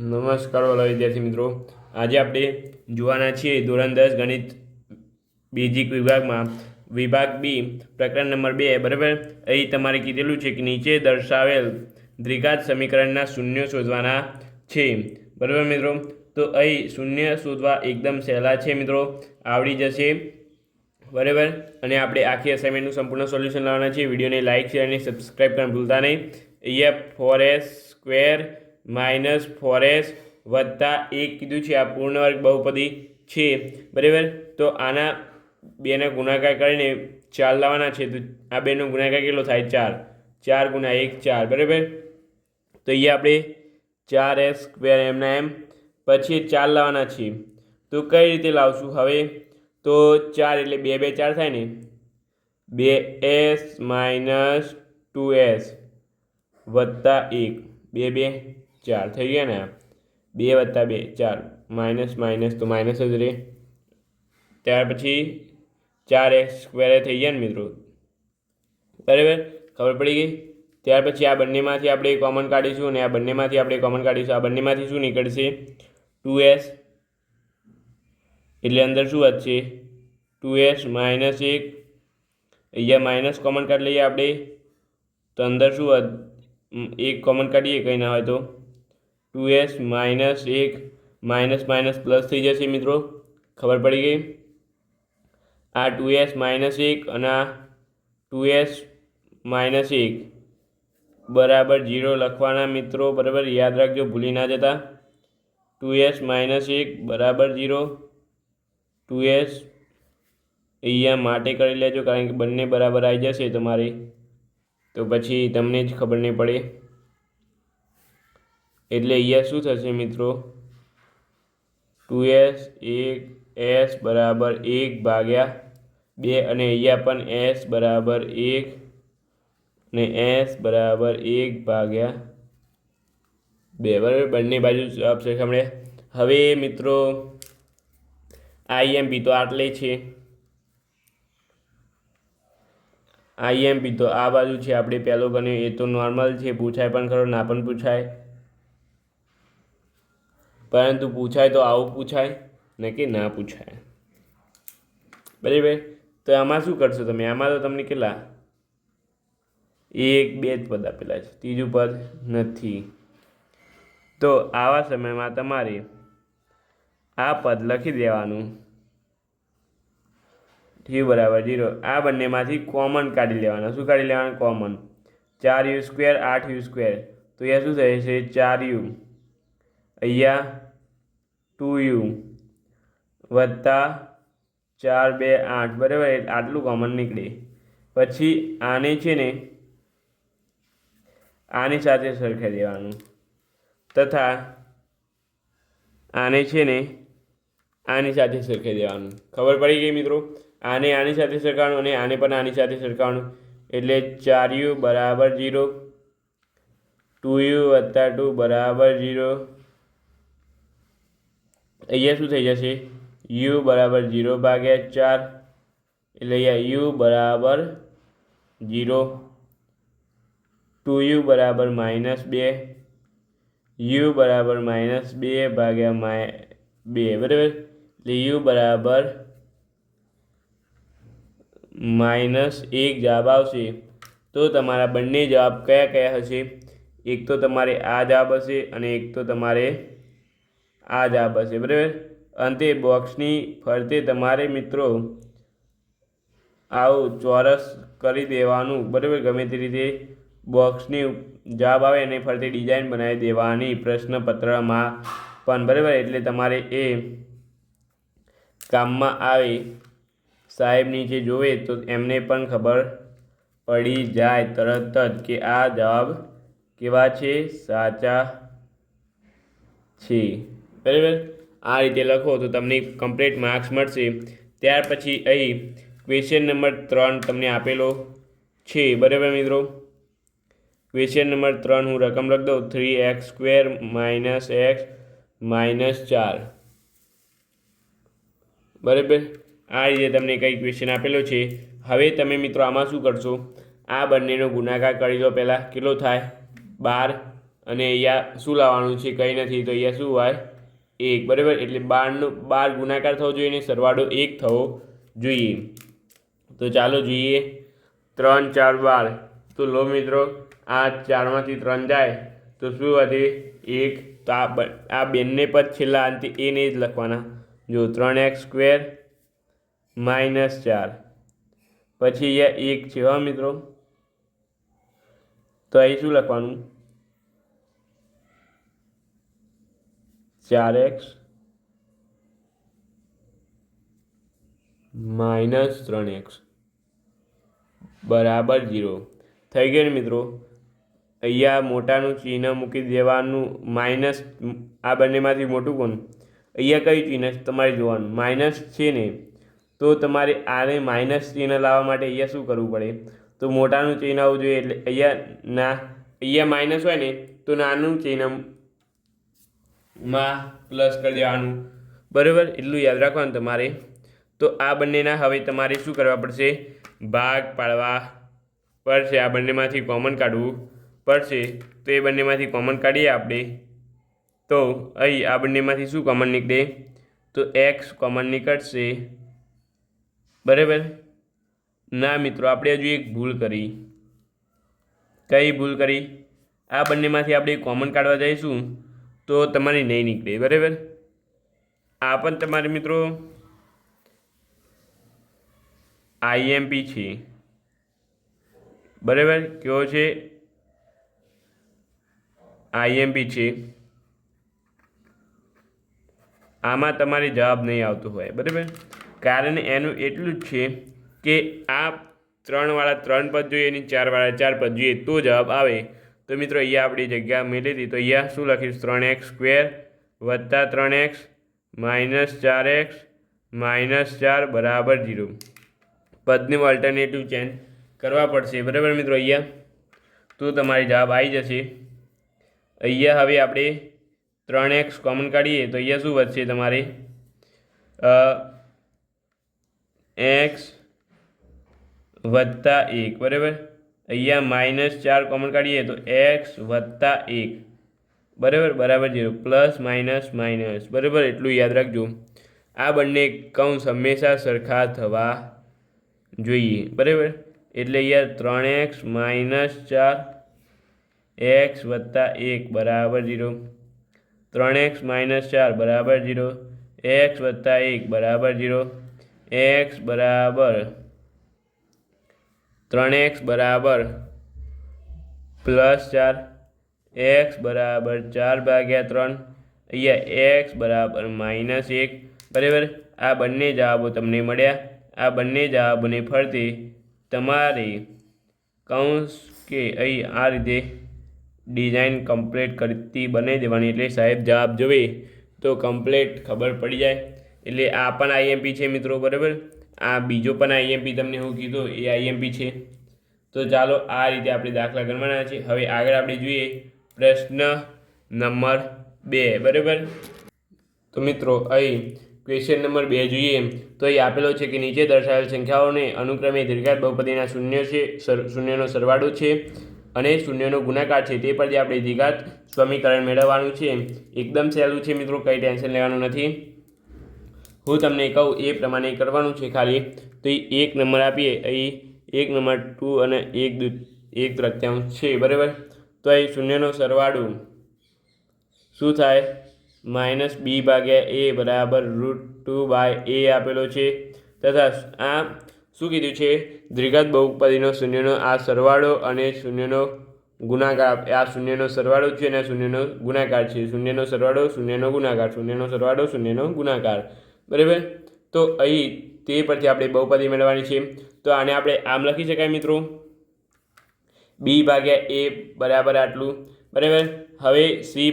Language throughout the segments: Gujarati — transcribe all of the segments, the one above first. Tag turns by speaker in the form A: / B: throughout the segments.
A: નમસ્કાર વાલા વિદ્યાર્થી મિત્રો, આજે આપણે જોવાના છીએ ધોરણ 10 ગણિત બેઝિક વિભાગમાં વિભાગ બી પ્રકરણ નંબર 2 બરાબર. અહીં તમારે કીધેલું છે કે નીચે દર્શાવેલ દ્વિઘાત સમીકરણના શૂન્ય શોધવાના છે બરાબર મિત્રો. તો અહીં શૂન્ય શોધવા એકદમ સહેલા છે મિત્રો, આવડી જશે બરાબર. અને આપણે આખી અસાઇનમેન્ટનું સંપૂર્ણ સોલ્યુશન લાવવાના છે. વિડીયોને લાઇક શેર અને સબસ્ક્રાઈબ કરવાનું ભૂલતા નહીં. અહીંયા 4s² માઇનસ 4s વત્તા 1 કીધું છે. આ પૂર્ણવર્ગ બહુપદી છે બરાબર. તો આના બેના ગુણાકાર કરીને 4 લાવવાના છે. તો આ બેનો ગુણાકાર કેટલો થાય? 4. 4 ગુણ્યા 1 4 બરાબર. તો અહીંયા આપણે 4s² એમના એમ પછી 4 લાવવાના છીએ. તો કઈ રીતે લાવશું હવે? તો 4 એટલે 2 2 4 થાય ને, 2s માઇનસ 2s વત્તા 1 2 2 4 થઈ ગયા ને. 2 વત્તા 2 4 માઇનસ માઇનસ તો માઇનસ જ રહે. ત્યાર પછી 4s² થઈ ગયા ને મિત્રો બરાબર, ખબર પડી ગઈ. ત્યાર પછી આ બંનેમાંથી આપણે કોમન કાઢીશું અને આ બંનેમાંથી આપણે કોમન કાઢીશું. આ બંનેમાંથી શું નીકળશે? 2s એટલે અંદર શું વધશે? 2s minus 1. અહીંયા માઇનસ કોમન કાઢી લઈએ આપણે, તો અંદર શું વધ? 1 કોમન કાઢીએ કંઈ ના હોય તો 2s minus 1 minus minus plus થઈ જશે મિત્રો, ખબર પડી ગઈ. આ 2s માઇનસ 1 અને આ 2s માઇનસ 1 બરાબર 0 લખવાના મિત્રો બરાબર, યાદ રાખજો, ભૂલી ના જતા. 2s માઇનસ 1 બરાબર 0. 2s અહીંયા માટે કરી લેજો, કારણ કે બંને બરાબર આવી જશે તમારી, તો પછી તમને જ ખબર નહીં પડે. એટલે અહીંયા શું થશે મિત્રો? 2s 1s બરાબર 1 ભાગ્યા 2 અને અહીંયા પણ s બરાબર 1 ને s બરાબર 1 ભાગ્યા 2 બરાબર. બંને બાજુ આપશે સાંભળે. હવે મિત્રો IMP તો આટલે છે. IMP તો આ બાજુ છે. આપણે પહેલો ગણ્યો એ તો નોર્મલ છે, પૂછાય પણ ખરો, ના પણ પૂછાય. પરંતુ પૂછાય તો આવું પૂછાય ને કે ના પૂછાય બરાબર. તો આમાં શું કરશો તમે? આમાં તો તમને કેટલા 1 2 જ પદ આપેલા છે, ત્રીજું પદ નથી. તો આવા સમયમાં તમારે આ પદ લખી દેવાનું, t બરાબર 0. આ બંનેમાંથી કોમન કાઢી લેવાના. શું કાઢી લેવાના? કોમન. 4u² 8u². તો અહીંયા શું થાય છે? 4u અહીંયા 2u વત્તા 4 2 8 બરાબર. આટલું કોમન નીકળે. પછી આને છે ને આની સાથે સરખાઈ દેવાનું, તથા આને છે ને આની સાથે સરખાઈ દેવાનું. ખબર પડી ગઈ મિત્રો? આને આની સાથે સરખાવવાનું અને આને પણ આની સાથે સરખાવવાનું. એટલે 4u બરાબર 0, 2u વત્તા 2 બરાબર 0. અહીંયા શું થઈ જશે? u બરાબર 0 ભાગ્યા 4. એટલે અહીંયા u બરાબર 0, 2u બરાબર -2, u બરાબર -2 ભાગ્યા 2 બરાબર. એટલે u બરાબર -1 જવાબ આવશે. તો તમારા બંને જવાબ કયા કયા હશે? એક તો તમારે આ જવાબ હશે અને એક તો તમારે આ જવાબ હશે બરાબર. અંતે બોક્સની ફરતે તમારે મિત્રો આવું ચોરસ કરી દેવાનું બરાબર. ગમે તે રીતે બોક્સની જવાબ આવે અને ફરતે ડિઝાઇન બનાવી દેવાની પ્રશ્નપત્રમાં પણ બરાબર. એટલે તમારે એ કામમાં આવે, સાહેબ નીચે જોવે તો એમને પણ ખબર પડી જાય તરત જ કે આ જવાબ કેવા છે? સાચા છે બરાબર. આ રીતે લખો તો તમને કમ્પ્લીટ માર્ક્સ મળશે. ત્યાર પછી અહીં ક્વેશ્ચન નંબર 3 તમને આપેલો છે બરાબર મિત્રો. ક્વેશ્ચન નંબર 3 હું રકમ લખ દઉં. 3x² માઇનસ x માઇનસ 4 બરાબર. આ રીતે તમને કંઈ ક્વેશ્ચન આપેલો છે. હવે તમે મિત્રો આમાં શું કરશો? આ બંનેનો ગુણાકાર કરી લો પહેલાં. કેટલો થાય? 12. અને અહીંયા શું લાવવાનું છે, કંઈ નથી, તો અહીંયા શું હોય 1, બરાબર. એટલે 12 ગુણાકાર થવો જોઈએ અને સરવાળો 1 થવો જોઈએ. તો ચાલો જોઈએ. 3 4 12. તો લો મિત્રો, આ 4માંથી 3 જાય તો શું વધે 1. તો આ બંને પદ છેલ્લા અંતે એને જ લખવાના. જો 3x² -4 પછી અહીંયા 1 છે. હા મિત્રો, તો અહીં શું લખવાનું 4x -3x બરાબર 0 થઈ ગયું ને મિત્રો. અહીંયા મોટાનું ચિહ્ન મૂકી દેવાનું. માઇનસ આ બંનેમાંથી મોટું કોણ? અહીંયા કયું ચિહ્ન તમારે જોવાનું? માઇનસ છે ને, તો તમારે આને માઇનસ ચિહ્ન લાવવા માટે અહીંયા શું કરવું પડે? તો મોટાનું ચિહ્ન આવવું જોઈએ. એટલે અહીંયા માઇનસ હોય ને તો નાનું ચિહ્નમાં પ્લસ કરી દેવાનું, બરાબર. એટલું યાદ રાખવાનું તમારે. તો આ બંનેના હવે તમારે શું કરવા પડશે? ભાગ પાડવા પડશે. આ બંનેમાંથી કોમન કાઢવું પડશે. તો એ બંનેમાંથી કોમન કાઢીએ આપણે. તો અહીં આ બંનેમાંથી શું કોમન નીકળે? તો x કોમન નીકળશે, બરાબર. ના મિત્રો, આપણે હજુ એક ભૂલ કરી. કઈ ભૂલ કરી? આ બંનેમાંથી આપણે કોમન કાઢવા જઈશું તો તમારી નહીં નીકળે, બરાબર. આ પણ તમારે મિત્રો IMP છે, બરાબર. કેવો છે? IMP છે. આમાં તમારે જવાબ નહીં આવતો હોય, બરાબર. કારણ એનું એટલું જ છે કે આ 3 વાળા 3 પદ જોઈએ અને 4 વાળા 4 પદ જોઈએ તો જવાબ આવે. તો મિત્રો અહીંયા આપણી જગ્યા મેળવી હતી. તો અહીંયા શું લખીશું? 3x² + 3x -4x -4 બરાબર 0. પદનું ઓલ્ટરનેટિવ ચેન્જ કરવા પડશે, બરાબર મિત્રો. અહીંયા તો તમારી જવાબ આવી જશે. અહીંયા હવે આપણે 3x કોમન કાઢીએ તો અહીંયા શું વધશે તમારે? x + 1, બરાબર. અહીંયા -4 કોમન કાઢીએ તો x + 1, બરાબર બરાબર 0. પ્લસ માઇનસ માઇનસ, બરાબર. એટલું યાદ રાખજો. આ બંને કૌંસ હંમેશા સરખા થવા જોઈએ, બરાબર. એટલે અહીંયા 3x -4 x + 1 બરાબર 0. 3x -4 બરાબર 0. x + 1 બરાબર 0. x બરાબર 3x બરાબર +4, x બરાબર 4/3, અહીંયા x બરાબર -1, બરાબર. આ બંને જવાબો તમને મળ્યા. આ બંને જવાબોને ફરતે તમારે કૌંસ કે અહીં આ રીતે ડિઝાઇન કમ્પ્લીટ કરતી બનાવી દેવાની. એટલે સાહેબ જવાબ જોવે તો કમ્પ્લીટ ખબર પડી જાય. એટલે આ પણ IMP છે મિત્રો, બરાબર. આ બીજો પણ IMP તમને હું કીધું એ IMP છે. તો ચાલો આ રીતે આપણે દાખલા ગણવાના છે. હવે આગળ આપણે જોઈએ પ્રશ્ન નંબર 2, બરાબર. તો મિત્રો અહીં ક્વેશ્ચન નંબર 2 જોઈએ તો અહીં આપેલો છે કે નીચે દર્શાવેલ સંખ્યાઓને અનુક્રમે દીર્ઘાત બહુપદીના શૂન્ય છે, શૂન્યનો સરવાળો છે અને શૂન્યનો ગુણાકાર છે. તે પરથી આપણે દ્વિઘાત સમીકરણ મેળવવાનું છે. એકદમ સહેલું છે મિત્રો, કંઈ ટેન્શન લેવાનું નથી. હું તમને કહું એ પ્રમાણે કરવાનું છે ખાલી. તો એ 1 નંબર આપીએ, અહીં 1 નંબર 2 અને 1/3 છે, બરાબર. તો અહીં શૂન્યનો સરવાળો શું થાય? -b/a બરાબર √2/a આપેલો છે. તથા આ શું કીધું છે? દ્વિઘાત બહુપદીનો શૂન્યનો આ સરવાળો અને શૂન્યનો ગુણાકાર. આ શૂન્યનો સરવાળો છે અને શૂન્યનો ગુણાકાર છે. શૂન્યનો સરવાળો શૂન્યનો ગુણાકાર, શૂન્યનો સરવાળો શૂન્યનો ગુણાકાર, બરાબર. તો અહીં તે પરથી આપણે બહુપદી મેળવવાની છે. તો આને આપણે આમ લખી શકાય મિત્રો, b/a બરાબર આટલું, બરાબર. હવે c/a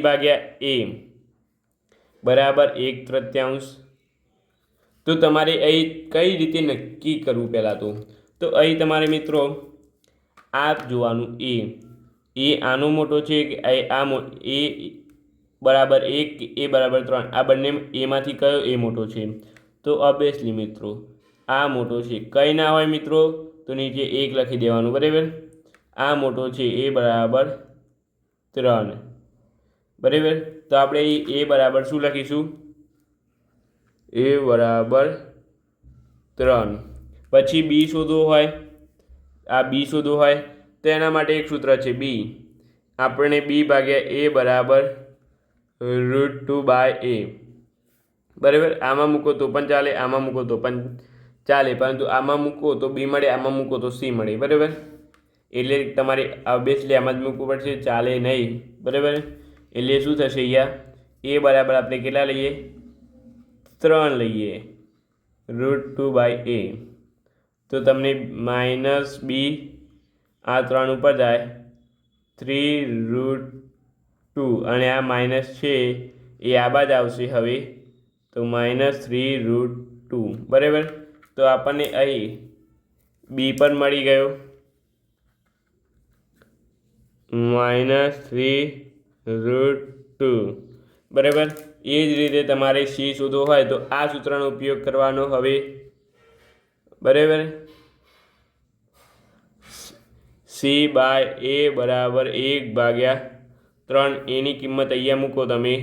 A: બરાબર 1/3. તો તમારે અહીં કઈ રીતે નક્કી કરવું? પહેલાં તો અહીં તમારે મિત્રો આ જોવાનું, એ આનો મોટો છે કે આ એ બરાબર 1 કે એ બરાબર 3? આ બંને એમાંથી કયો એ મોટો છે? તો ઓબ્વિયસલી મિત્રો આ મોટો છે. કંઈ ના હોય મિત્રો તો નીચે 1 લખી દેવાનું, બરાબર. આ મોટો છે, એ બરાબર 3, બરાબર. તો આપણે એ બરાબર શું લખીશું? એ બરાબર 3. પછી બી શોધવું હોય, આ બી શોધવું હોય તો એના માટે એક સૂત્ર છે બી. આપણે બી ભાગ્યા એ બરાબર √2/a. બરાબર. આમાં મૂકો તો પણ ચાલે, આમાં મૂકો તો પણ ચાલે, પરંતુ આમાં મૂકો તો બી મળે, આમાં મૂકો તો સી મળે. બરાબર. એટલે તમારે ઓબ્વિયસલી આમાં જ મૂકવું પડશે, ચાલે નહીં. બરાબર. એટલે શું થશે? અહીંયા એ બરાબર આપણે કેટલા લઈએ? 3 લઈએ, √2/a. તો તમને -b આ 3 ઉપર જાય 3√2, અને આ માઇનસ છે એ આ બાદ આવશે હવે, તો -3√2. બરાબર. તો આપણને અહીં બી પણ મળી ગયો, -3√2. બરાબર. એ જ રીતે તમારે સી શોધવો હોય તો આ સૂત્રનો ઉપયોગ કરવાનો હવે. બરાબર. c/a બરાબર 1/3. એની કિંમત અહીંયા મૂકો તમે.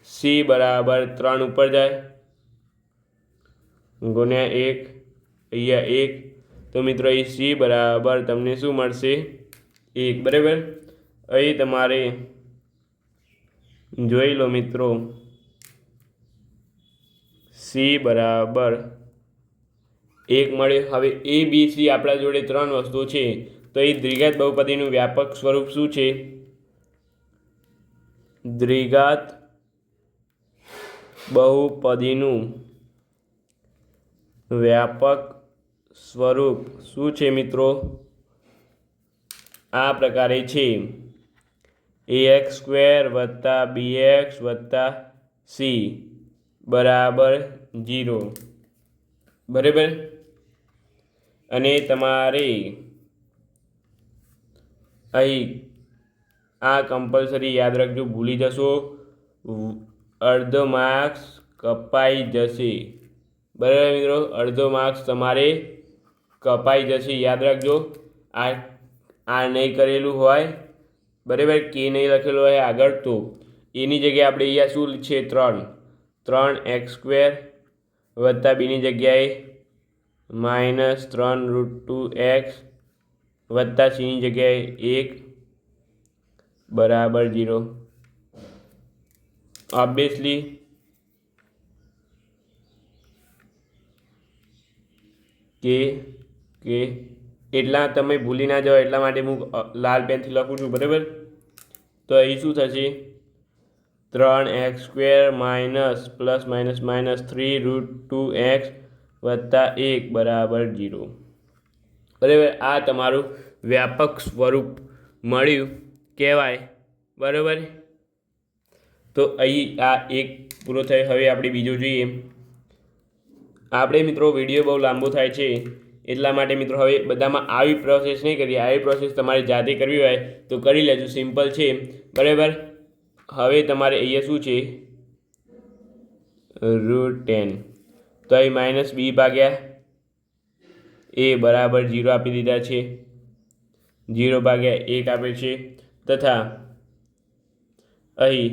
A: c બરાબર 3 ઉપર જાય ગુણ્યા 1, અહીંયા 1. તો મિત્રો અહીં c બરાબર તમને શું મળશે? 1. બરાબર. અહીં તમારે જોઈ લો મિત્રો, c બરાબર 1 મળે. હવે એ બી સી આપણા જોડે 3 વસ્તુ છે, તો એ દ્વિઘાત બહુપદીનું વ્યાપક સ્વરૂપ શું છે? દ્વિઘાત બહુપદીનું વ્યાપક સ્વરૂપ શું છે મિત્રો? આ પ્રકારે છે: ax² + bx + c બરાબર 0. બરાબર. અને તમારે અહીં આ કમ્પલસરી યાદ રાખજો, ભૂલી જશો અડધો માર્ક્સ કપાઈ જશે. બરાબર મિત્રો, અડધો માર્ક્સ તમારે કપાઈ જશે, યાદ રાખજો. આ નહીં કરેલું હોય, બરાબર, કે નહીં લખેલું હોય આગળ, તો એની જગ્યાએ આપણે અહીંયા શું છે? 3x² + બીની જગ્યાએ -3√2x + cની જગ્યાએ 1 બરાબર 0. ઓબ્વિયસલી કે એટલા તમે ભૂલી ના જાઓ એટલા માટે હું લાલ પેનથી લખું છું. બરાબર. તો અહીં શું થશે? 3x² - ±3√2x + 1 બરાબર 0. બરાબર. આ તમારું વ્યાપક સ્વરૂપ મળ્યું કહેવાય. બરાબર. તો અહીં આ એક પૂરો થયો. હવે આપણે બીજો જોઈએ. આપણે મિત્રો વિડીયો બહુ લાંબો થાય છે એટલા માટે મિત્રો હવે બધામાં આવી પ્રોસેસ નહીં કરીએ. આવી પ્રોસેસ તમારે જાતે કરવી હોય તો કરી લેજો, સિમ્પલ છે. બરાબર. હવે તમારે અહીંયા શું છે? √10. તો અહીં -b/a બરાબર 0 આપી દીધા છે, 0/1 આપે છે, તથા અહીં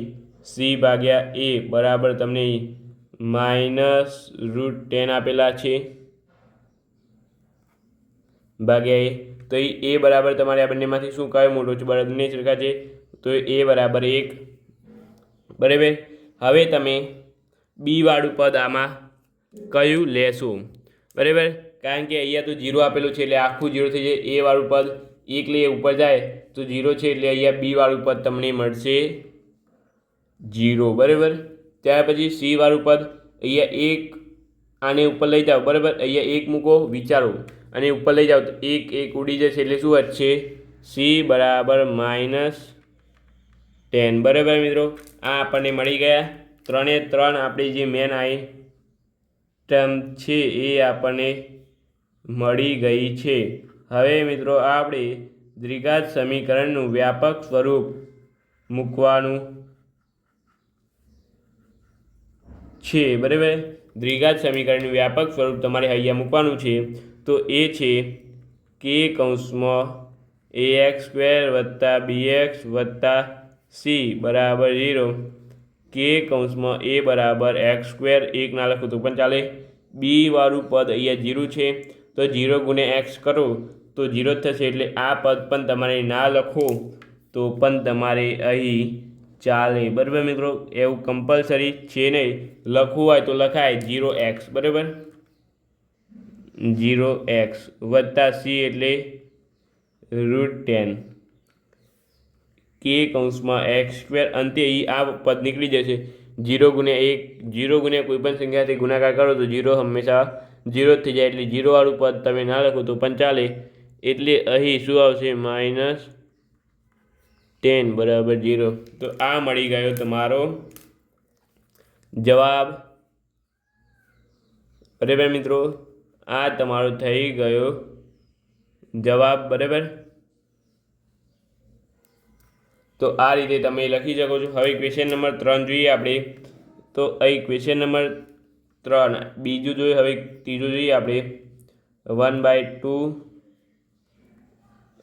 A: c/a બરાબર તમને -√10 આપેલા છે ભાગ્યા a. તો એ બરાબર તમારે આ બંનેમાંથી શું કયો મોટો છે? બંને સરખા છે, તો a બરાબર 1. બરાબર. હવે તમે બી વાળું પદ આમાં કયું લેશો? બરાબર. કારણ કે અહીંયા તો 0 આપેલું છે એટલે આખું 0 થઈ જાય. એ વાળું પદ 1 લઈએ ઉપર જાય તો 0 છે, એટલે અહીંયા બી વાળું પદ તમને મળશે 0. બરાબર. ત્યાર પછી સી વાળું પદ અહીંયા 1 આને ઉપર લઈ જાઓ. બરાબર. અહીંયા 1 મૂકો, વિચારો, અને ઉપર લઈ જાઓ તો 1 ઉડી જશે, એટલે શું વધશે? સી બરાબર -10. બરાબર મિત્રો. આ આપણને મળી ગયા 3 એ 3 આપણી જે મેન આઈટમ છે એ આપણને મળી ગઈ છે. હવે મિત્રો આપણે દ્વિઘાત સમીકરણનું વ્યાપક સ્વરૂપ મૂકવાનું છે. બરાબર. દ્વિઘાત સમીકરણનું વ્યાપક સ્વરૂપ તમારે અહીંયા મૂકવાનું છે. તો એ છે k AX² વત્તા BX વત્તા C બરાબર 0 કે કૌંસમાં A બરાબર X² એક ના લખું તો પણ ચાલે. બી વાળું પદ અહીંયા 0 છે તો 0 ગુણ્યા x કરો તો 0 જ થશે, એટલે આ પદ પણ તમારે ના લખો તો પણ તમારે અહીં ચાલે. બરાબર મિત્રો, એવું કમ્પલસરી છે નહીં, લખવું હોય તો લખાય 0x બરાબર. 0x વત્તા C એટલે √10 કે કૌંસમાં x² અંતે અહીં આ પદ નીકળી જશે. 0 ગુણ્યા 1 0 ગુણ્યા કોઈ પણ સંખ્યાથી ગુણાકાર કરો તો 0 હંમેશા 0 જ થઈ જાય, એટલે 0 વાળું પદ તમે ના લખો તો પણ ચાલે. એટલે અહીં શું આવશે? -10 બરાબર 0. તો આ મળી ગયો તમારો જવાબ. બરાબર મિત્રો, આ તમારો થઈ ગયો જવાબ. બરાબર, તો આ રીતે તમે લખી શકો છો. હવે ક્વેશ્ચન નંબર 3 જોઈએ આપણે. તો અહીં ક્વેશ્ચન નંબર 3 બીજું જોઈએ. હવે ત્રીજું જોઈએ આપણે 1/2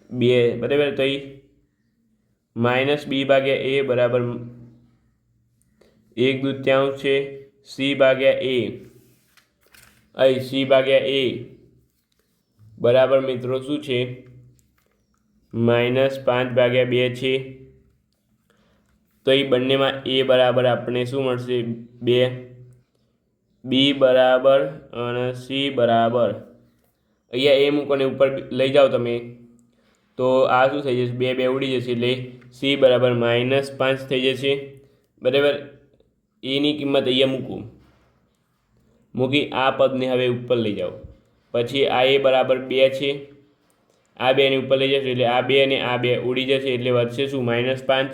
A: 2 બરાબર. તો અહીં -b/a બરાબર 1/2 છે. c/a અહીં c/a બરાબર મિત્રો શું છે? -5/2 છે. તો એ બંનેમાં a બરાબર આપણે શું મળશે? 2. b બરાબર અને c બરાબર અહીંયા a મૂકો ને ઉપર લઈ જાઓ તમે તો આ શું થઈ જશે? 2 2 ઉડી જશે, એટલે c બરાબર -5 થઈ જશે. બરાબર, એની કિંમત અહીંયા મૂકી આ પદને હવે ઉપર લઈ જાઓ. પછી આ a બરાબર 2 છે, આ 2 ને ઉપર લઈ જશે એટલે આ 2 અને આ 2 ઉડી જશે, એટલે વધશે શું? -5.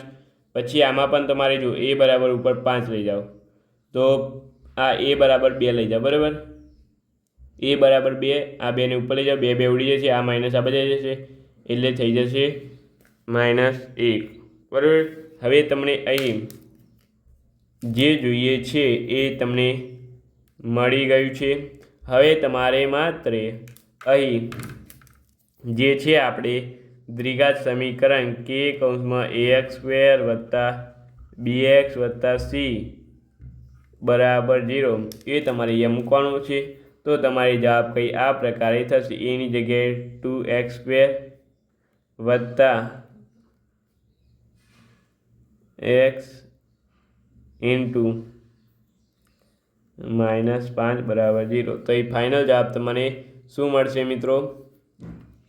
A: પછી આમાં પણ તમારે જો a બરાબર ઉપર 5 લઈ જાઓ તો આ a બરાબર 2 લઈ જાઓ. બરાબર, a બરાબર 2, આ 2 ને ઉપર લઈ જાઓ, 2 2 ઉડી જશે, આ માઇનસ આ બધી જશે એટલે થઈ જશે -1. બરાબર, હવે તમને અહીં જે જોઈએ છે એ તમને મળી ગયું છે. હવે તમારે માત્ર અહીં જે છે આપણે દ્વિઘાત સમીકરણ કે કૌંસમાં AX² વત્તા BX વત્તા C બરાબર 0 એ તમારે અહીંયા મૂકવાનું છે. તો તમારી જવાબ કંઈ આ પ્રકારે થશે. એની જગ્યાએ 2x² વત્તા x ઇન્ટુ -5 બરાબર 0. તો એ ફાઇનલ જવાબ તમને શું મળશે મિત્રો?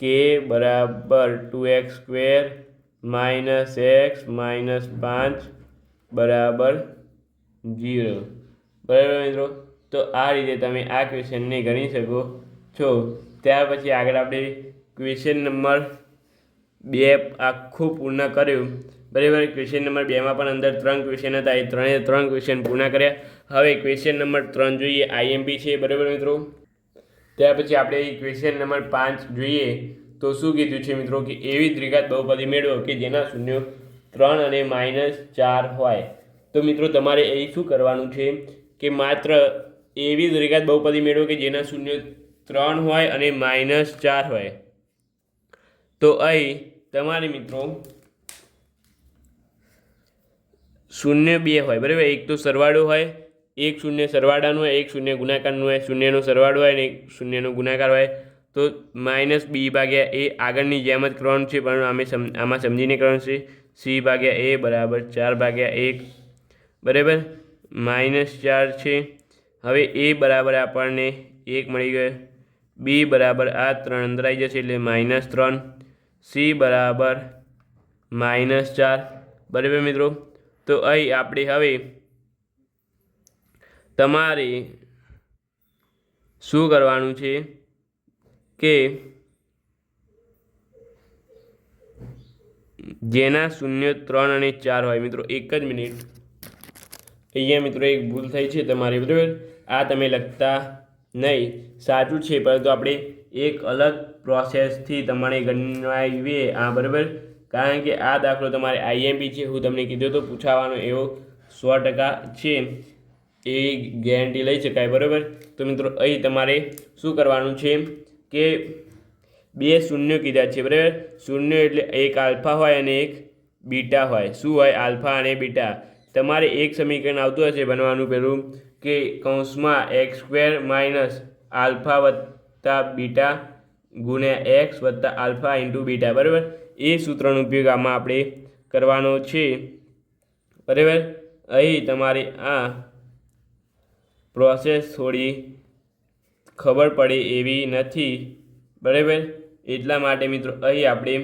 A: કે બરાબર 2x² -x -5 બરાબર 0. બરાબર મિત્રો, તો આ રીતે તમે આ ક્વેશ્ચનને ગણી શકો છો. ત્યાર પછી આગળ આપણે ક્વેશ્ચન નંબર 2 આખું પૂર્ણ કર્યું. બરાબર, ક્વેશ્ચન નંબર 2માં પણ અંદર 3 ક્વેશ્ચન હતા, એ 3 ક્વેશ્ચન પૂર્ણ કર્યા. હવે ક્વેશ્ચન નંબર 3 જોઈએ, IMP છે. બરાબર મિત્રો, ત્યાર પછી આપણે ક્વેશ્ચન નંબર 5 જોઈએ. તો શું કીધું છે મિત્રો? કે એવી દ્વિઘાત બહુપદી મેળવો કે જેના શૂન્યો 3 અને -4 હોય. તો મિત્રો તમારે અહીં શું કરવાનું છે કે માત્ર એવી દ્વિઘાત બહુપદી મેળવો કે જેના શૂન્યો 3 હોય અને -4 હોય. તો અહીં તમારે મિત્રો શૂન્ય 2 હોય. બરાબર, એક તો સરવાળો હોય, એક શૂન્ય સરવાળાનું હોય, એક શૂન્ય ગુણાકારનું હોય, શૂન્યનો સરવાળો હોય અને એક શૂન્યનો ગુણાકાર હોય. તો -b/a આગળની જેમ જ કરવાનું છે, પણ આમાં સમજીને કરવાનું છે. c/a બરાબર 4/1 બરાબર -4 છે. હવે a બરાબર આપણને 1 મળી ગયો, b બરાબર આ 3 અંદર આવી જશે એટલે -3, c બરાબર -4. બરાબર મિત્રો, તો અહીં આપણે હવે તમારે શું કરવાનું છે કે જેના શૂન્ય 3 અને 4 હોય. મિત્રો એક જ મિનિટ, અહીંયા મિત્રો એક ભૂલ થઈ છે તમારી. બરાબર, આ તમે લખતા નહીં, સાચું છે, પરંતુ આપણે એક અલગ પ્રોસેસથી તમારે ગણવાઈએ આ. બરાબર, કારણ કે આ દાખલો તમારે IMP છે, હું તમને કીધું તો પૂછાવાનો એવો 100% છે, એ ગેરંટી લઈ શકાય. બરાબર, તો મિત્રો અહીં તમારે શું કરવાનું છે કે બે શૂન્ય કીધા છે, બરાબર. શૂન્ય એટલે એક આલ્ફા હોય અને એક બીટા હોય. શું હોય? આલ્ફા અને બીટા. તમારે એક સમીકરણ આવતું હશે બનવાનું પેલું કે કૌંસમાં x² માઇનસ આલ્ફા વત્તા બીટા ગુણ્યા એક્સ વત્તા આલ્ફા ઇન્ટુ બીટા, બરાબર. એ સૂત્રનો ઉપયોગ આમાં આપણે કરવાનો છે, બરાબર. અહીં તમારી આ પ્રોસેસ થોડી ખબર પડે એવી નથી, બરાબર. એટલા માટે મિત્રો અહીં આપણે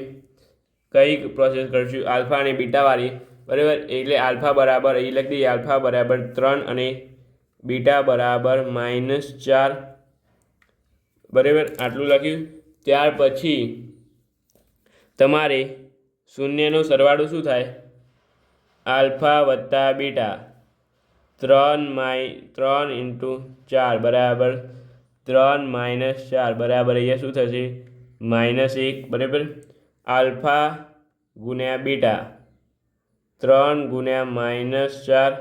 A: કઈ પ્રોસેસ કરીશું? આલ્ફા અને બીટાવાળી, બરાબર. એટલે આલ્ફા બરાબર અહીં લખી દઈએ, આલ્ફા બરાબર 3 અને બીટા બરાબર -4, બરાબર. આટલું લખ્યું. ત્યાર પછી તમારે શૂન્યનો સરવાળો શું થાય? આલ્ફા વત્તા બીટા 3 ઇન્ટુ 4 બરાબર 3 - 4 બરાબર અહીંયા શું થશે? -1, બરાબર. આલ્ફા ગુણ્યા બીટા 3 ગુણ્યા -4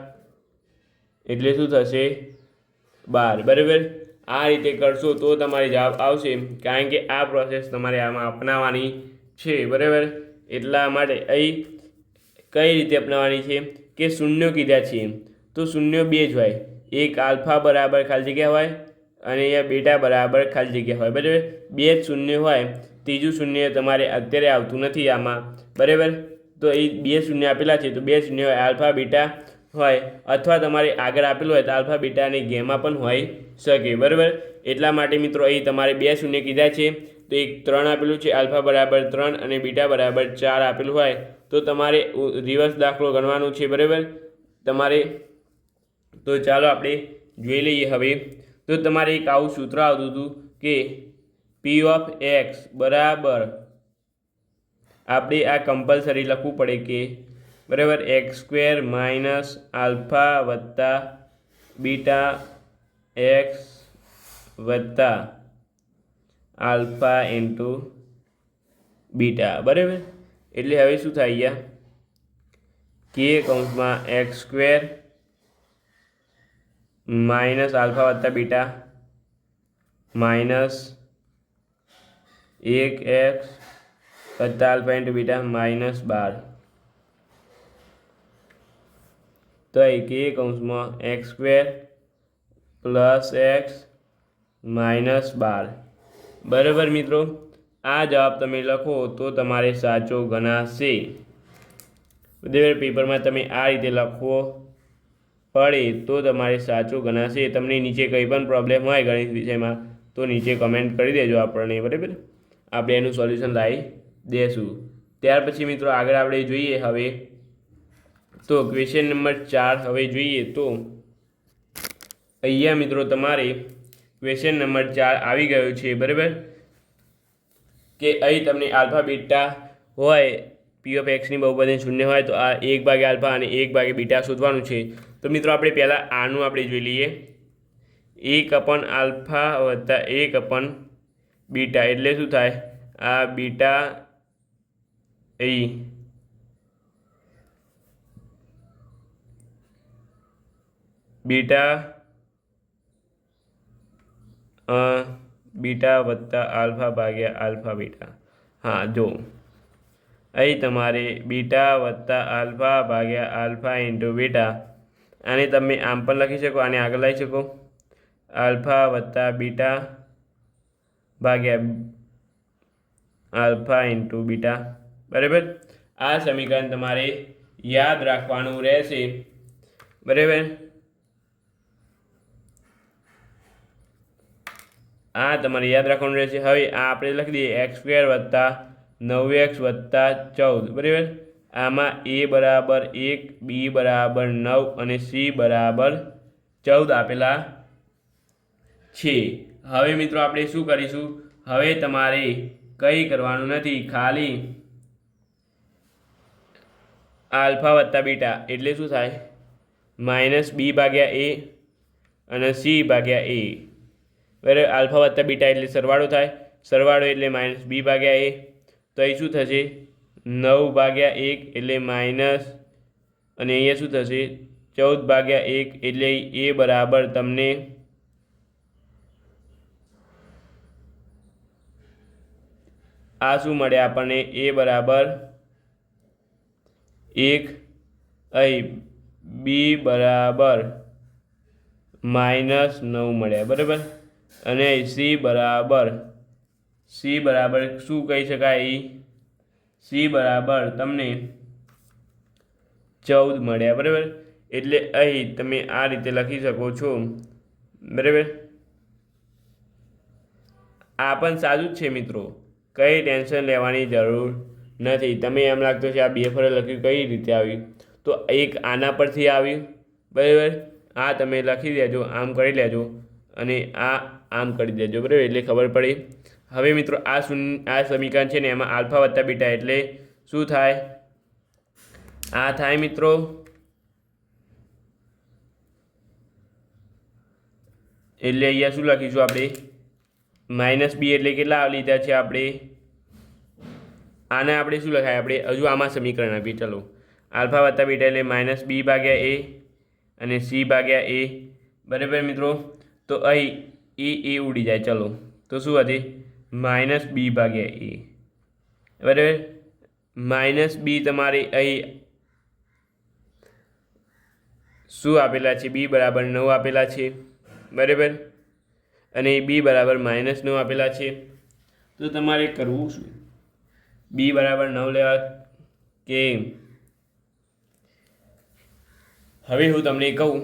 A: એટલે શું થશે? 12, બરાબર. આ રીતે કરશો તો તમારે જવાબ આવશે, કારણ કે આ પ્રોસેસ તમારે આમાં અપનાવવાની છે, બરાબર. એટલા માટે અહીં કઈ રીતે અપનાવવાની છે કે શૂન્ય કીધા છે તો શૂન્ય બે જ હોય. એક આલ્ફા બરાબર ખાલી જગ્યા હોય અને અહીંયા બીટા બરાબર ખાલી જગ્યા હોય, બરાબર. બે જ શૂન્ય હોય. ત્રીજું શૂન્ય તમારે અત્યારે આવતું નથી આમાં, બરાબર. તો એ બે શૂન્ય આપેલા છે તો બે શૂન્ય હોય, આલ્ફા બીટા હોય, અથવા તમારે આગળ આપેલું હોય તો આલ્ફા બીટા અને ગેમા પણ હોઈ શકે, બરાબર. એટલા માટે મિત્રો અહીં તમારે બે શૂન્ય કીધા છે તો એક 3 આપેલું છે, આલ્ફા બરાબર 3 અને બીટા બરાબર 4 આપેલું હોય તો તમારે રિવર્સ દાખલો ગણવાનો છે, બરાબર. તમારે તો ચાલો આપણે જોઈ લઈએ હવે. તો તમારે એક આવું સૂત્ર આવતું હતું કે પી ઓફ એક્સ બરાબર, આપણે આ કમ્પલસરી લખવું પડે કે બરાબર x² માઇનસ આલ્ફા વત્તા બીટા એક્સ વત્તા આલ્ફા ઇન્ટુ બીટા, બરાબર. એટલે હવે શું થાય? અહીંયા કે કૌંસમાં x² માઇનસ આલ્ફા વત્તા બીટા -1x વત્તા આલ્ફા ઇન્ટુ બીટા -12. તો એ કે કૌંસમાં x² પ્લસ x -12, બરાબર. મિત્રો આ જવાબ તમે લખો તો તમારે સાચો ગણાશે, બરાબર. પેપરમાં તમે આ રીતે લખવો પડે તો તમારે સાચું ગણાશે. તમને નીચે કંઈ પણ પ્રોબ્લેમ હોય ગણિત વિષયમાં તો નીચે કમેન્ટ કરી દેજો આપણને, બરાબર. આપણે એનું સોલ્યુશન લાવી દેશું. ત્યાર પછી મિત્રો આગળ આપણે જોઈએ હવે તો ક્વેશ્ચન નંબર 4 હવે જોઈએ તો અહીંયા મિત્રો તમારે ક્વેશ્ચન નંબર 4 આવી ગયો છે, બરાબર. કે અહીં તમને આલ્ફા બીટા હોય, પી ઓફ એક્સની બહુપદી શૂન્ય હોય તો આ 1 / આલ્ફા અને 1 / બીટા શોધવાનું છે. તો મિત્રો આપણે પહેલાં આનું આપણે જોઈ લઈએ. 1 / આલ્ફા વત્તા 1 / બીટા એટલે શું થાય? આ બીટા અહીં બીટા વત્તા આલ્ફા ભાગ્યા આલ્ફા બીટા. હા, જો અહીં તમારે બીટા વત્તા આલ્ફા ભાગ્યા આલ્ફા ઇન્ટુ બીટા, આને તમે આમ પણ લખી શકો, આને આગળ લઈ શકો, આલ્ફા વત્તા બીટા ભાગ્યા આલ્ફા ઇન્ટુ બીટા, બરાબર. આ સમીકરણ તમારે યાદ રાખવાનું રહેશે, બરાબર. આ તમારે યાદ રાખવાનું રહેશે. હવે આ આપણે લખી દઈએ x² વત્તા 9x વત્તા 14, બરાબર. આમાં a બરાબર 1, b બરાબર 9 અને c બરાબર 14 આપેલા છે. હવે મિત્રો આપણે શું કરીશું? હવે તમારે કંઈ કરવાનું નથી, ખાલી આલ્ફા વત્તા બીટા એટલે શું થાય? -b/a અને c/a, બરાબર. આલ્ફા વત્તા બીટા એટલે સરવાળો થાય, સરવાળો એટલે -b/a. તો અહીં શું થશે? 9/1 એટલે માઇનસ, અને અહીંયા શું થશે? 14/1 એટલે a બરાબર તમને આ શું મળે આપણને એ બરાબર 1, અહીં બી બરાબર -9 મળ્યા, બરાબર। અને સી બરાબર શું કહી શકાય? સી બરાબર તમને 14 મળ્યા, બરાબર। એટલે અહીં તમે આ રીતે લખી શકો છો, બરાબર। આ પણ સાચું જ છે મિત્રો, કંઈ ટેન્શન લેવાની જરૂર નથી। તમે એમ લાગતો છે આ બે ફરે લખ્યું કઈ રીતે આવ્યું, તો એક આના પરથી આવ્યું, બરાબર। આ તમે લખી દેજો, આમ કરી લેજો અને આ આમ કરી દેજો, બરાબર, એટલે ખબર પડી। હવે મિત્રો આ સમીકરણ છે ને એમાં આલ્ફા વત્તા બીટા એટલે શું થાય? આ થાય મિત્રો, એટલે અહીંયા શું લખીશું આપણે? -b એટલે કેટલા લીધા છે આપણે? આને આપણે શું લખાય? આપણે હજુ આમાં સમીકરણ આપીએ, ચલો। આલ્ફા વત્તા બીટા એટલે -b ભાગ્યા a અને c ભાગ્યા a, બરાબર મિત્રો। તો અહીં એ ઉડી જાય, ચલો, તો શું વધે? -b ભાગ્યા a, બરાબર। -b તમારે અહીં શું આપેલા છે? b બરાબર 9 આપેલા છે, બરાબર। અને b બરાબર -9 આપેલા છે, તો તમારે કરવું શું? b બરાબર 9 લેવા કે? હવે હું તમને કહું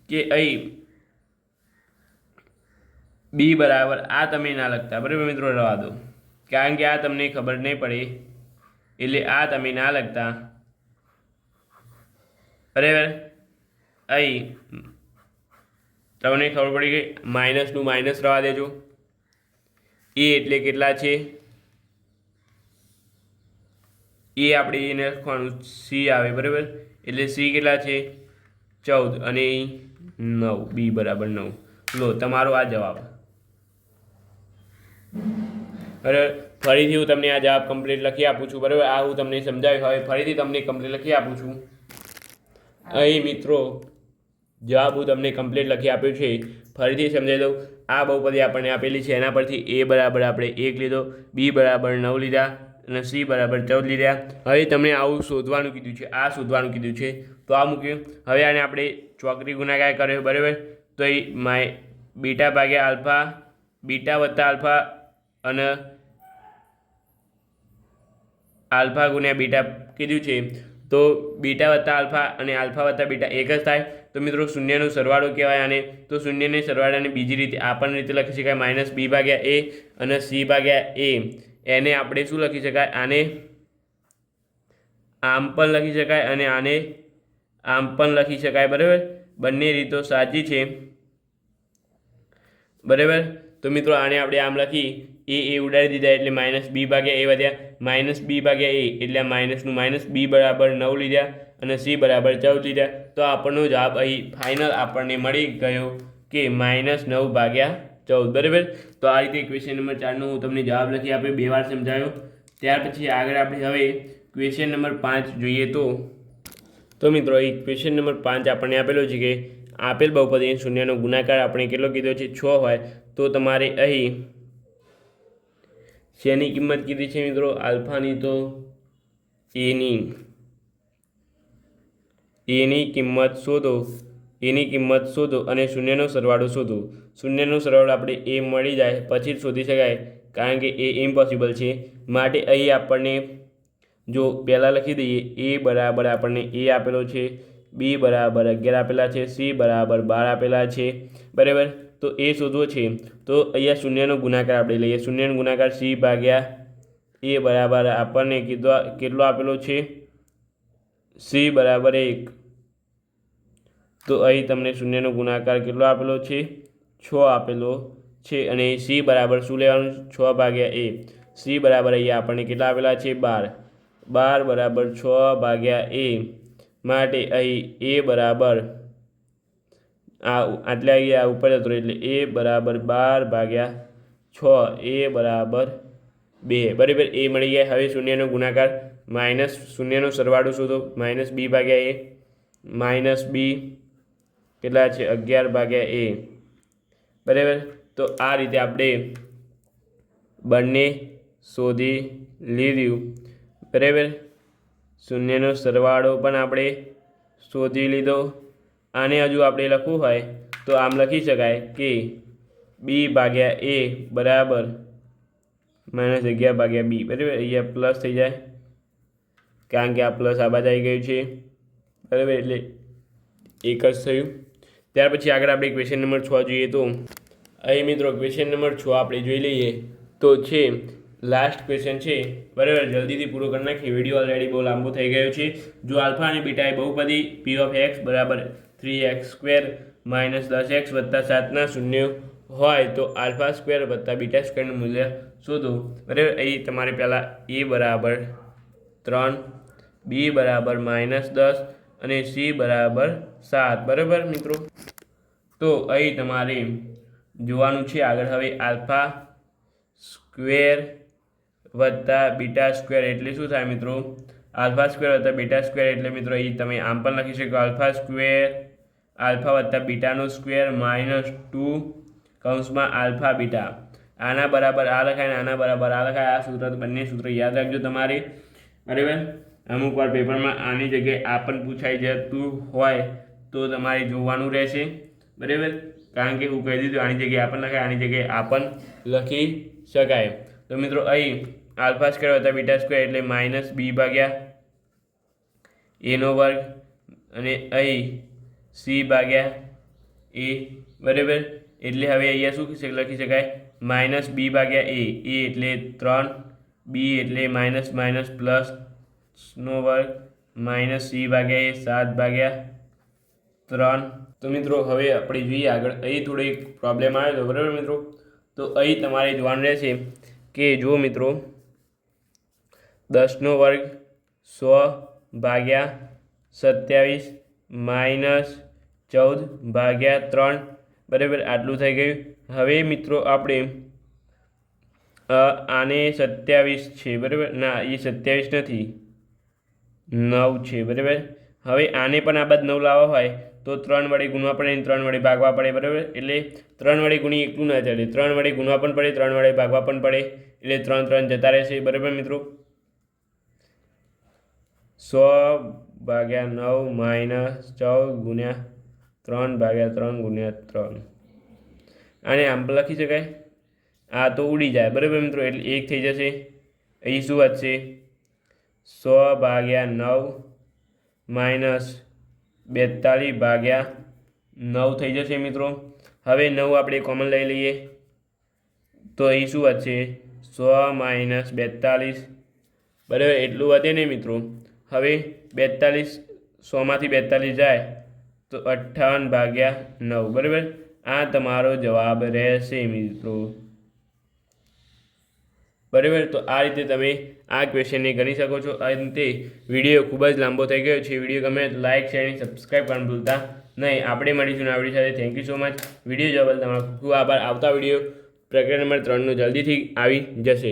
A: કે અહીં b બરાબર આ તમે ના લખતા, બરાબર મિત્રો, રહેવા દો, કારણ કે આ તમને ખબર નહીં પડે, એટલે આ તમે ના લખતા, બરાબર। અહીં તમને ખબર પડી ગઈ, માઇનસનું માઇનસ રહેવા દેજો। એ એટલે કેટલા છે? એ આપણે એને લખવાનું સી આવે, બરાબર, એટલે સી કેટલા છે? 14 અને 9, બી બરાબર 9, લો તમારો આ જવાબ, બરાબર। ફરીથી હું તમને આ જવાબ કમ્પ્લીટ લખી આપું છું, બરાબર। આ હું તમને સમજાવ્યું, હવે ફરીથી તમને કમ્પ્લીટ લખી આપું છું। અહીં મિત્રો જવાબ હું તમને કમ્પ્લીટ લખી આપ્યું છે, ફરીથી સમજાવી દઉં। આ બહુપદી આપણને આપેલી છે, એના પરથી એ બરાબર આપણે 1 લીધો, બી બરાબર 9 લીધા અને સી બરાબર 14 લીધા। હવે તમને આવું શોધવાનું કીધું છે, આ શોધવાનું કીધું છે, તો આ મૂક્યું। હવે આને આપણે ચોકડી ગુણાકાર કર્યો, બરાબર, તો એ બીટા ભાગ્યા આલ્ફા, બીટા વત્તા આલ્ફા અને આલ્ફા ગુણ્યા બીટા કીધું છે, તો બીટા વત્તા આલ્ફા અને આલ્ફા વત્તા બીટા એક જ થાય, તો મિત્રો શૂન્યનો સરવાળો કહેવાય આને। તો શૂન્યને સરવાળાને બીજી રીતે આ પણ રીતે લખી શકાય, -b ભાગ્યા a અને c ભાગ્યા a, એને આપણે શું લખી શકાય? આને આમ પણ લખી શકાય અને આને આમ પણ લખી શકાય, બરાબર। બંને રીતો સાચી છે, બરાબર। તો મિત્રો આને આપણે આમ લખી એ ઉડાડી દીધા એટલે -b ભાગ્યા a વધ્યા, -b ભાગ્યા a એટલે માઇનસનું માઇનસ, b બરાબર 9 લીધા અને c બરાબર 14 લીધા, તો આપણનો જવાબ અહીં ફાઇનલ આપણને મળી ગયો કે -9 ભાગ્યા 14, બરાબર। તો આ રીતે ક્વેશ્ચન નંબર 4નો હું તમને જવાબ લખી આપ્યો, 2 વાર સમજાયો। ત્યાર પછી આગળ આપણે હવે ક્વેશ્ચન નંબર 5 જોઈએ, તો મિત્રો અહીં ક્વેશ્ચન નંબર 5 આપણને આપેલો છે કે આપેલ બહુપદી શૂન્યનો ગુણાકાર આપણે કેટલો કીધો છે? 6 હોય, તો તમારે અહીં શેની કિંમત કીધી છે મિત્રો? આલ્ફાની, તો એની કિંમત શોધો, એની કિંમત શોધો અને શૂન્યનો સરવાળો શોધો। શૂન્યનો સરવાળો આપણે એ મળી જાય પછી જ શોધી શકાય, કારણ કે એ ઇમ્પોસિબલ છે, માટે અહીં આપણને જો પહેલાં લખી દઈએ, એ બરાબર આપણને એ આપેલો છે, બી બરાબર 11 આપેલા છે, સી બરાબર 12 આપેલા છે, બરાબર। તો એ શોધવો છે, તો અહીંયા શૂન્યનો ગુણાકાર આપણે લઈએ, શૂન્યનો ગુણાકાર સી ભાગ્યા એ બરાબર આપણને કેટલો આપેલો છે? સી બરાબર 1, તો અહીં તમને શૂન્યનો ગુણાકાર કેટલો આપેલો છે? 6 આપેલો છે, અને સી બરાબર શું લેવાનું? 6 ભાગ્યા એ, સી બરાબર અહીંયા આપણને કેટલા આપેલા છે? 12 બરાબર 6 ભાગ્યા એ, માટે અહીં એ બરાબર આટલે અહીંયા ઉપર જતો એટલે એ બરાબર 12 ભાગ્યા 6, એ બરાબર 2, બરાબર। એ મળી ગયા। હવે શૂન્યનો ગુણાકાર માઇનસ શૂન્યનો સરવાળો શોધો, -b ભાગ્યા a, -b કેટલા છે? 11 ભાગ્યા a, બરાબર। તો આ રીતે આપણે બંને શોધી લીધું, બરાબર. શૂન્યનો સરવાળો પણ આપણે શોધી લીધો. આને હજુ આપણે લખવું હોય તો આમ લખી શકાય કે બી ભાગ્યા એ બરાબર -11 ભાગ્યા બી, બરાબર. અહીંયા પ્લસ થઈ જાય કારણ કે આ પ્લસ આ બાજુ આવી ગયું છે, બરાબર, એટલે એક જ થયું. ત્યાર પછી આગળ આપણે ક્વેશ્ચન નંબર 6 જોઈએ તો અહીં મિત્રો ક્વેશ્ચન નંબર 6 આપણે જોઈ લઈએ તો છે લાસ્ટ ક્વેશ્ચન છે, બરાબર. જલ્દીથી પૂરો કરી નાખીએ, વિડીયો ઓલરેડી બહુ લાંબો થઈ ગયો છે. જો આલ્ફા અને બીટા એ બહુપદી પી ઓફ એક્સ બરાબર 3x² - 10x + 7 શૂન્ય હોય તો આલ્ફા સ્ક્વેર વત્તા બીટા સ્ક્વેરનું મૂલ્ય શોધો, બરાબર. અહીં તમારે પહેલાં એ બરાબર 3, બી બરાબર -10 અને સી બરાબર 7, બરાબર મિત્રો. તો અહીં તમારે જોવાનું છે આગળ હવે આલ્ફા સ્ક્વેર વત્તા બીટા સ્ક્વેર એટલે શું થાય મિત્રો? આલ્ફા સ્ક્વેર વત્તા બીટા સ્ક્વેર એટલે મિત્રો અહીં તમે આમ પણ લખી શકો આલ્ફા વત્તા બીટાનો સ્ક્વેર -2 કૌંસમાં આલ્ફા બીટા. આના બરાબર આ લખાય ને આના બરાબર આ લખાય. આ સૂત્ર બંને સૂત્ર યાદ રાખજો તમારે, બરાબર. અમુક વાર પેપરમાં આની જગ્યાએ આ પણ પૂછાઈ જતું હોય તો તમારે જોવાનું રહેશે, બરાબર. કારણ કે હું કહી દીધું આની જગ્યાએ આ પણ લખાય, આની જગ્યાએ આ પણ લખી શકાય. તો મિત્રો અહીં આલ્ફા સ્ક્વેર વત્તા બીટા સ્ક્વેર એટલે -b ભાગ્યા એનો વર્ગ અને અહીં સી ભાગ્યા એ, બરાબર. એટલે હવે અહીંયા શું લખી શકાય? -b ભાગ્યા એ એટલે 3, બી એટલે - પ્લસ નો વર્ગ -c ભાગ્યા એ 7 ભાગ્યા 3. તો મિત્રો હવે આપણે જોઈએ આગળ. અહીં થોડો એક પ્રોબ્લેમ આવ્યો હતો, બરાબર મિત્રો. તો અહીં તમારે જોવાનું રહેશે કે જો મિત્રો 10 નો વર્ગ 100 ભાગ્યા 27 -14 ભાગ્યા 3, બરાબર. આટલું થઈ ગયું. હવે મિત્રો આપણે આને 27 છે, બરાબર. ના, એ 27 નથી, 9 છે, બરાબર. હવે આને પણ આ બાદ 9 લાવવા હોય તો 3 વડે ગુણવા પડે અને 3 વડે ભાગવા પડે, બરાબર. એટલે 3 વડે ગુણી એકલું ના ચાલે, 3 વડે ગુણવા પણ પડે, 3 વડે ભાગવા પણ પડે, એટલે 3 જતા રહેશે, બરાબર મિત્રો. 100 ભાગ્યા 9 -14 ગુણ્યા 3 ભાગ્યા 3 ગુણ્યા 3. આને આમ પણ લખી શકાય. આ તો ઉડી જાય, બરાબર મિત્રો. એટલે 1 થઈ જશે. અહીં શું વધશે? 100 ભાગ્યા 9 -42 ભાગ્યા 9 થઈ જશે મિત્રો. હવે 9 આપણે કોમન લઈ લઈએ તો અહીં શું વધશે? 100 - 42, બરાબર. એટલું વધે નહીં મિત્રો. હવે 42 100માંથી 42 જાય તો 58 ભાગ્યા 9, બરાબર. આ તમારો જવાબ રહેશે મિત્રો, બરાબર. તો આ રીતે તમે આ ક્વેશ્ચનને ગણી શકો છો. અંતે વિડીયો ખૂબ જ લાંબો થઈ ગયો છે. વિડીયો ગમે તો લાઇક, શેર અને સબસ્ક્રાઈબ કરવાનું ભૂલતા નહીં. આપણે મળીશું આપણી સાથે. Thank you so much. Video જોવા બદલ તમારો ખૂબ આભાર. આવતા વિડીયો પ્રકરણ નંબર 3નું જલ્દીથી આવી જશે.